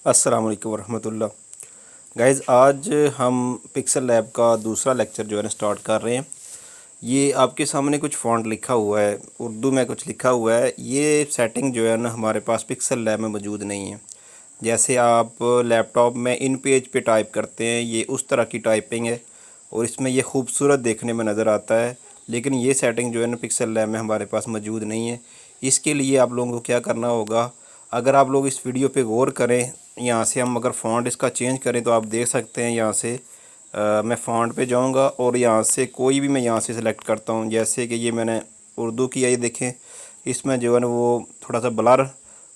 अस्सलाम वालेकुम वरहमतुल्लाह। गाइज़, आज हम पिक्सल लैब का दूसरा लेक्चर जो है ना स्टार्ट कर रहे हैं। ये आपके सामने कुछ फ़ॉन्ट लिखा हुआ है, उर्दू में कुछ लिखा हुआ है। ये सेटिंग जो है ना हमारे पास पिक्सल लैब में मौजूद नहीं है। जैसे आप लैपटॉप में इन पेज पे टाइप करते हैं, ये उस तरह की टाइपिंग है और इसमें ये खूबसूरत देखने में नज़र आता है, लेकिन ये सेटिंग जो है ना पिक्सल लैब में हमारे पास मौजूद नहीं है। इसके लिए आप लोगों को क्या करना होगा, अगर आप लोग इस वीडियो पे गौर करें, यहाँ से हम अगर फ़ॉन्ट इसका चेंज करें तो आप देख सकते हैं यहाँ से मैं फ़ॉन्ट पे जाऊँगा और यहाँ से कोई भी मैं यहाँ से सिलेक्ट करता हूँ। जैसे कि ये मैंने उर्दू किया, ये देखें इसमें जो है ना वो थोड़ा सा ब्लर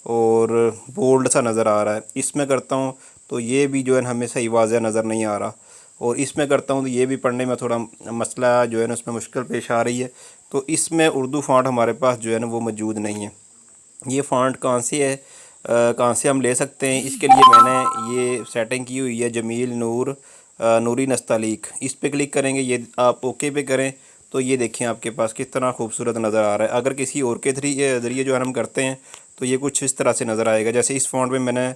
और बोल्ड सा नज़र आ रहा है। इसमें करता हूँ तो ये भी जो है हमें सही वाज़ह नज़र नहीं आ रहा, और इसमें करता हूँ तो ये भी पढ़ने में थोड़ा मसला जो है ना उसमें मुश्किल पेश आ रही है। तो इसमें उर्दू फ़ॉन्ट हमारे पास जो है ना वो मौजूद नहीं है। ये फ़ॉन्ट कहाँ से है, कहाँ से हम ले सकते हैं, इसके लिए मैंने ये सेटिंग की हुई है जमील नूरी नस्तालीक। इस पे क्लिक करेंगे, ये आप ओके पे करें तो ये देखें आपके पास किस तरह खूबसूरत नज़र आ रहा है। अगर किसी और के ज़रिए जो है हम करते हैं तो ये कुछ इस तरह से नज़र आएगा। जैसे इस फ़ॉन्ट में मैंने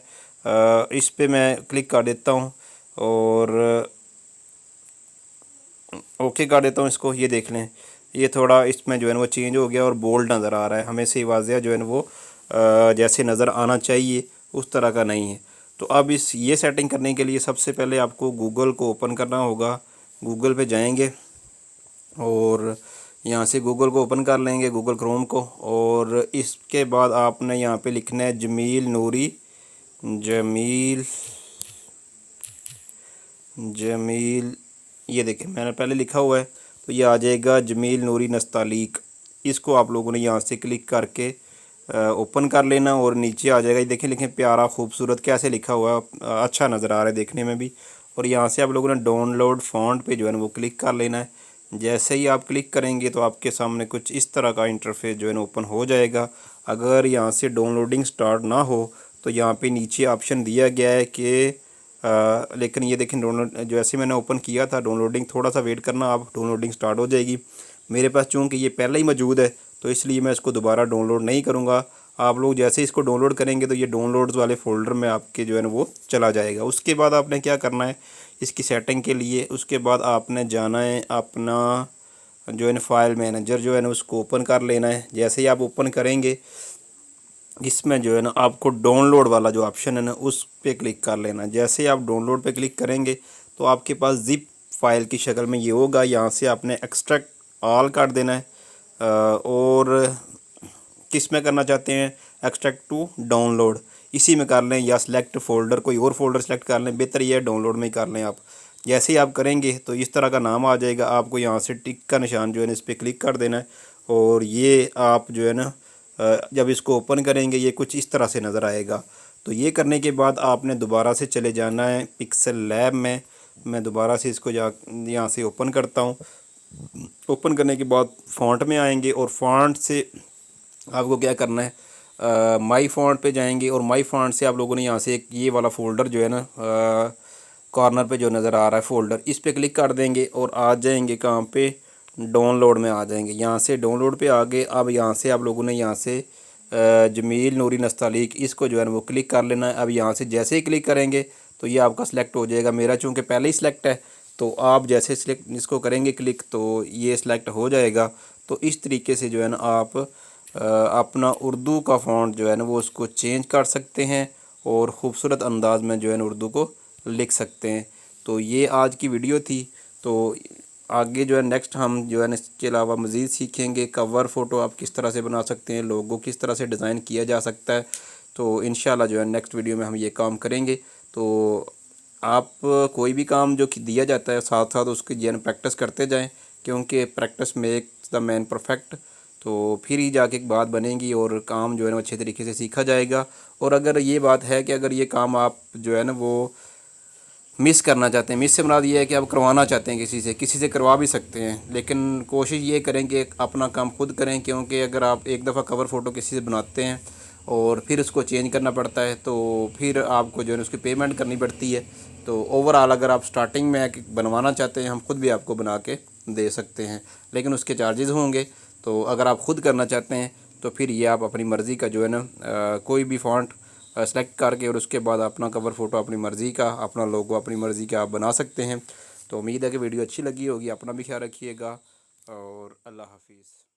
इस पे मैं क्लिक कर देता हूँ और ओके कर देता हूँ इसको। ये देख लें, ये थोड़ा इसमें जो है ना वो चेंज हो गया और बोल्ड नज़र आ रहा है। हमें सही वाज़ह जो है ना वो जैसे नज़र आना चाहिए उस तरह का नहीं है। तो अब ये सेटिंग करने के लिए सबसे पहले आपको गूगल को ओपन करना होगा। गूगल पे जाएंगे और यहाँ से गूगल को ओपन कर लेंगे, गूगल क्रोम को, और इसके बाद आपने यहाँ पे लिखना है जमील जमील। ये देखें मैंने पहले लिखा हुआ है तो ये आ जाएगा जमील नूरी नस्तालीक। इसको आप लोगों ने यहाँ से क्लिक करके ओपन कर लेना और नीचे आ जाएगा। ये देखें लिखें प्यारा खूबसूरत कैसे लिखा हुआ है, अच्छा नज़र आ रहा है देखने में भी। और यहाँ से आप लोगों ने डाउनलोड फ़ॉन्ट पे जो है ना वो क्लिक कर लेना है। जैसे ही आप क्लिक करेंगे तो आपके सामने कुछ इस तरह का इंटरफेस जो है ना ओपन हो जाएगा। अगर यहाँ से डाउनलोडिंग स्टार्ट ना हो तो यहाँ पे नीचे ऑप्शन दिया गया है कि लेकिन ये देखें डाउनलोड जैसे मैंने ओपन किया था, डाउनलोडिंग थोड़ा सा वेट करना, आप डाउनलोडिंग स्टार्ट हो जाएगी। मेरे पास चूँकि ये पहले ही मौजूद है तो इसलिए मैं इसको दोबारा डाउनलोड नहीं करूँगा। आप लोग जैसे इसको डाउनलोड करेंगे तो ये डाउनलोड्स वाले फ़ोल्डर में आपके जो है ना वो चला जाएगा। उसके बाद आपने क्या करना है इसकी सेटिंग के लिए, उसके बाद आपने जाना है अपना जो है ना फाइल मैनेजर जो है ना उसको ओपन कर लेना है। जैसे ही आप ओपन करेंगे इसमें जो है ना आपको डाउनलोड वाला जो ऑप्शन है ना उस पर क्लिक कर लेना है। जैसे ही आप डाउनलोड पे क्लिक करेंगे तो आपके पास ज़िप फाइल की शक्ल में ये होगा। यहाँ से आपने एक्सट्रैक्ट ऑल कर देना है और किस में करना चाहते हैं, एक्सट्रैक्ट टू डाउनलोड, इसी में कर लें, या सिलेक्ट फ़ोल्डर कोई और फ़ोल्डर सेलेक्ट कर लें। बेहतर ये है डाउनलोड में ही कर लें आप। जैसे ही आप करेंगे तो इस तरह का नाम आ जाएगा। आपको यहाँ से टिक का निशान जो है ना इस पर क्लिक कर देना है और ये आप जो है ना जब इसको ओपन करेंगे ये कुछ इस तरह से नज़र आएगा। तो ये करने के बाद आपने दोबारा से चले जाना है पिक्सल लैब में। मैं दोबारा से इसको यहाँ से ओपन करता हूँ। ओपन करने के बाद फ़ॉन्ट में आएंगे और फ़ॉन्ट से आपको क्या करना है, माई फ़ॉन्ट पे जाएंगे और माई फ़ॉन्ट से आप लोगों ने यहाँ से एक ये वाला फ़ोल्डर जो है ना कॉर्नर पे जो नज़र आ रहा है फ़ोल्डर, इस पे क्लिक कर देंगे और आ जाएंगे कहाँ पे, डाउनलोड में आ जाएंगे। यहाँ से डाउनलोड पे आ गए। अब यहाँ से आप लोगों ने यहाँ से जमील नूरी नस्तालीक इसको जो है ना वो क्लिक कर लेना है। अब यहाँ से जैसे ही क्लिक करेंगे तो ये आपका सिलेक्ट हो जाएगा। मेरा चूँकि पहले ही सिलेक्ट है तो आप जैसे सिलेक्ट इसको करेंगे क्लिक तो ये सिलेक्ट हो जाएगा। तो इस तरीके से जो है ना आप अपना उर्दू का फ़ॉन्ट जो है ना वो उसको चेंज कर सकते हैं और ख़ूबसूरत अंदाज में जो है ना उर्दू को लिख सकते हैं। तो ये आज की वीडियो थी। तो आगे जो है नेक्स्ट हम जो है ना इसके अलावा मज़ीद सीखेंगे कवर फ़ोटो आप किस तरह से बना सकते हैं, लोगो किस तरह से डिज़ाइन किया जा सकता है। तो इंशाल्लाह जो है नेक्स्ट वीडियो में हम ये काम करेंगे। तो आप कोई भी काम जो कि दिया जाता है साथ साथ उसकी जो है ना प्रैक्टिस करते जाएं, क्योंकि practice makes the man perfect. तो फिर ही जाके एक बात बनेगी और काम जो है ना अच्छे तरीके से सीखा जाएगा। और अगर ये बात है कि अगर ये काम आप जो है ना वो मिस करना चाहते हैं, मिस से मुराद ये है कि आप करवाना चाहते हैं किसी से करवा भी सकते हैं, लेकिन कोशिश ये करें कि अपना काम खुद करें। क्योंकि अगर आप एक दफ़ा कवर फ़ोटो किसी से बनाते हैं और फिर उसको चेंज करना पड़ता है तो फिर आपको जो है उसकी पेमेंट करनी पड़ती है। तो ओवरऑल अगर आप स्टार्टिंग में बनवाना चाहते हैं हम खुद भी आपको बना के दे सकते हैं, लेकिन उसके चार्जेस होंगे। तो अगर आप ख़ुद करना चाहते हैं तो फिर ये आप अपनी मर्ज़ी का जो है ना कोई भी फ़ॉन्ट سلیکٹ کر کے اور اس کے بعد اپنا کور فوٹو اپنی مرضی کا، اپنا لوگو اپنی مرضی کا آپ بنا سکتے ہیں۔ تو امید ہے کہ ویڈیو اچھی لگی ہوگی، اپنا بھی خیال رکھیے گا اور اللہ حافظ۔